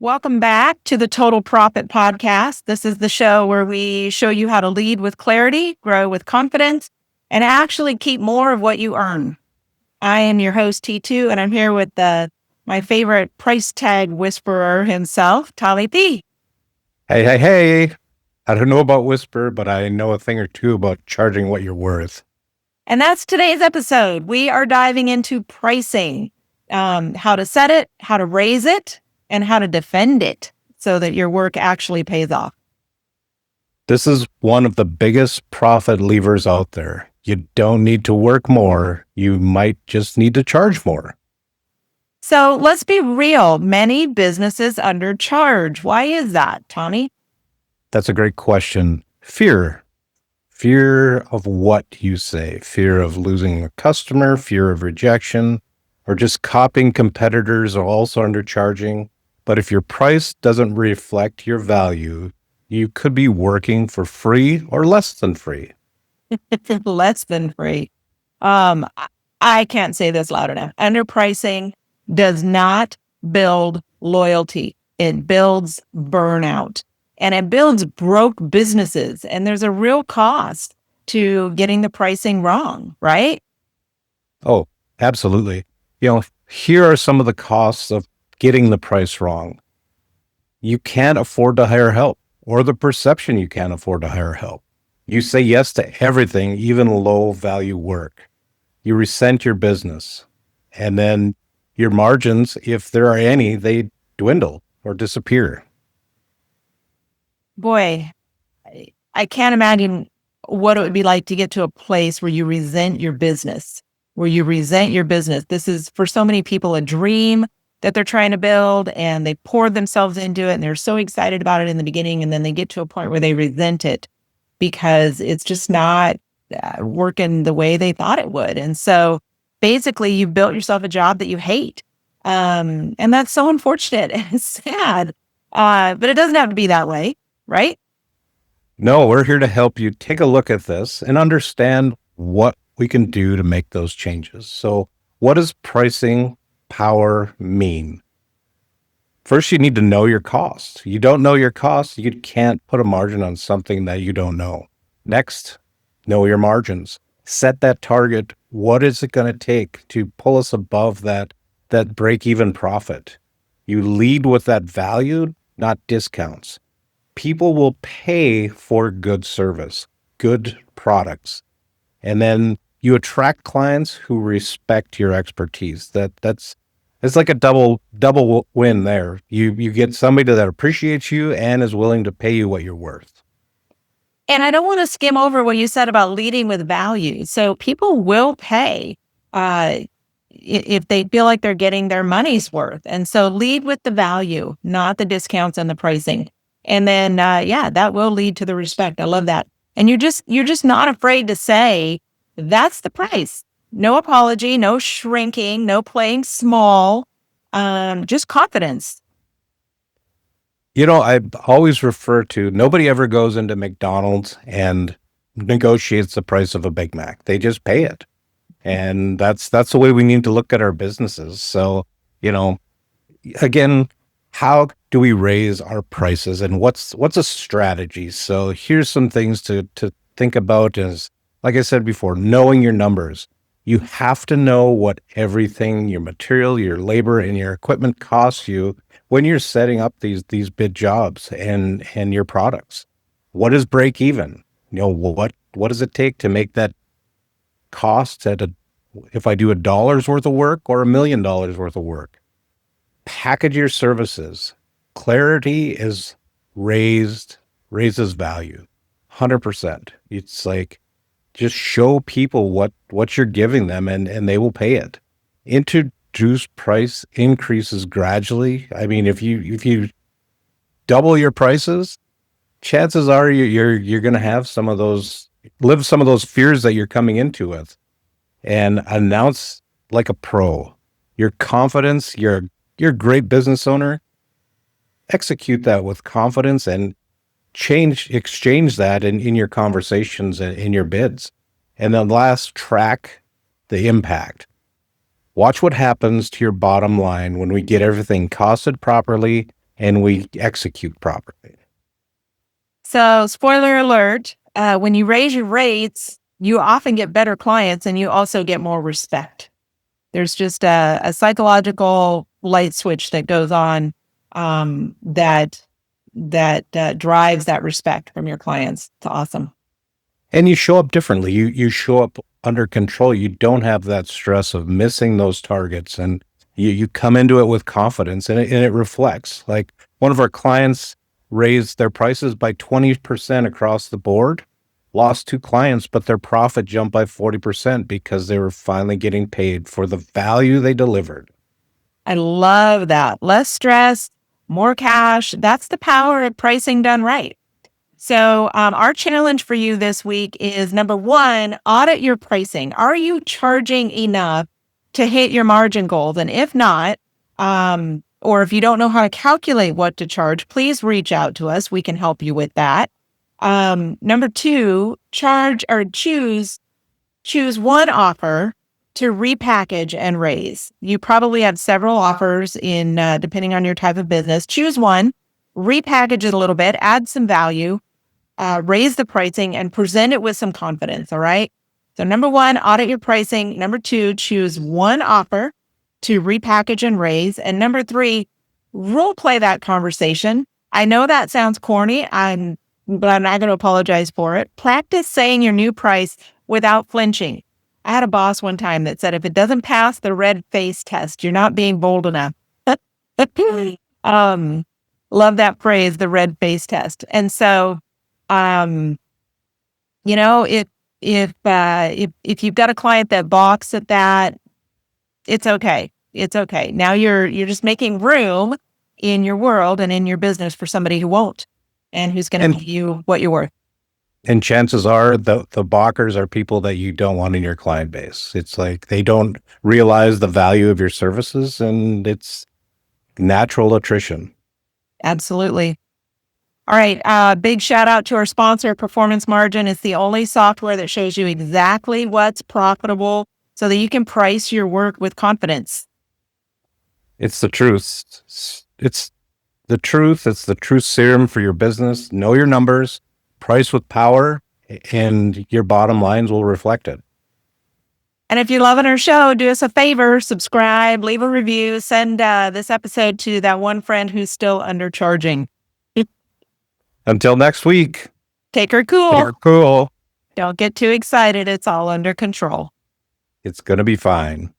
Welcome back to the Total Profit Podcast. This is the show where we show you how to lead with clarity, grow with confidence, and actually keep more of what you earn. I am your host, T2, and I'm here with my favorite price tag whisperer himself, Tali P. Hey. I don't know about Whisper, but I know a thing or two about charging what you're worth. And that's today's episode. We are diving into pricing, how to set it, how to raise it, and how to defend it so that your work actually pays off. This is one of the biggest profit levers out there. You don't need to work more. You might just need to charge more. So let's be real. Many businesses undercharge. Why is that, Tony? That's a great question. Fear of what you say, fear of losing a customer, fear of rejection, or just copying competitors are also undercharging. But if your price doesn't reflect your value, you could be working for free or less than free. Less than free. I can't say this loud enough. Underpricing does not build loyalty. It builds burnout and it builds broke businesses. And there's a real cost to getting the pricing wrong, right? Oh, absolutely. Here are some of the costs of getting the price wrong. You can't afford to hire help, or the perception you can't afford to hire help. You say yes to everything, even low value work. You resent your business, and then your margins, if there are any, they dwindle or disappear. Boy, I can't imagine what it would be like to get to a place where you resent your business, This is for so many people a dream that they're trying to build, and they poured themselves into it and they're so excited about it in the beginning. And then they get to a point where they resent it because it's just not working the way they thought it would. And so basically you built yourself a job that you hate. And that's so unfortunate and sad. But it doesn't have to be that way, right? No, we're here to help you take a look at this and understand what we can do to make those changes. So what does pricing power mean? First, you need to know your costs. You don't know your costs, you can't put a margin on something that you don't know. Next, know your margins. Set that target. What is it going to take to pull us above that break-even profit? You lead with that value, not discounts. People will pay for good service, good products. And then you attract clients who respect your expertise. It's like a double win there. You get somebody that appreciates you and is willing to pay you what you're worth. And I don't want to skim over what you said about leading with value. So people will pay if they feel like they're getting their money's worth. And so lead with the value, not the discounts and the pricing. And then, that will lead to the respect. I love that. And you're just not afraid to say, that's the price. No apology, no shrinking, no playing small, just confidence. I always refer to, nobody ever goes into McDonald's and negotiates the price of a Big Mac. They just pay it. And that's the way we need to look at our businesses. So, again, how do we raise our prices and what's a strategy? So here's some things to think about is, like I said before, knowing your numbers. You have to know what everything, your material, your labor, and your equipment costs you when you're setting up these bid jobs and your products. What is break even? What does it take to make that cost if I do $1 worth of work or $1 million worth of work? Package your services. Clarity raises value, 100%. It's like, just show people what you're giving them and they will pay it. Introduce price increases gradually. I mean, if you double your prices, chances are you're going to have live some of those fears that you're coming into with, and announce like a pro. Your confidence, you're a great business owner. Execute that with confidence and exchange that in your conversations and in your bids. And then last, track the impact. Watch what happens to your bottom line when we get everything costed properly and we execute properly. So, spoiler alert, when you raise your rates, you often get better clients and you also get more respect. There's just a psychological light switch that goes on that drives that respect from your clients. It's awesome. And you show up differently. You show up under control. You don't have that stress of missing those targets, and you come into it with confidence, and it reflects. Like one of our clients raised their prices by 20% across the board, lost 2 clients, but their profit jumped by 40% because they were finally getting paid for the value they delivered. I love that. Less stress, more cash. That's the power of pricing done right. So, our challenge for you this week is number one, audit your pricing. Are you charging enough to hit your margin goals? And if not, or if you don't know how to calculate what to charge, please reach out to us. We can help you with that. Number two, choose one offer to repackage and raise. You probably have several offers in depending on your type of business. Choose one, repackage it a little bit, add some value, raise the pricing, and present it with some confidence. All right. So number one, audit your pricing. Number two, choose one offer to repackage and raise. And number three, role play that conversation. I know that sounds corny, but I'm not going to apologize for it. Practice saying your new price without flinching. I had a boss one time that said, if it doesn't pass the red face test, you're not being bold enough. Love that phrase, the red face test. And so, you know, if you've got a client that balks at that, it's okay. It's okay. Now you're just making room in your world and in your business for somebody who won't and who's going to pay you what you're worth. And chances are the balkers are people that you don't want in your client base. It's like they don't realize the value of your services, and it's natural attrition. Absolutely. All right. Big shout out to our sponsor, Performance Margin. It's the only software that shows you exactly what's profitable so that you can price your work with confidence. It's the truth. It's the truth. It's the truth serum for your business. Know your numbers, price with power, and your bottom lines will reflect it. And if you're loving our show, do us a favor, subscribe, leave a review, send this episode to that one friend who's still undercharging. Until next week. Take her cool. Take her cool. Don't get too excited. It's all under control. It's going to be fine.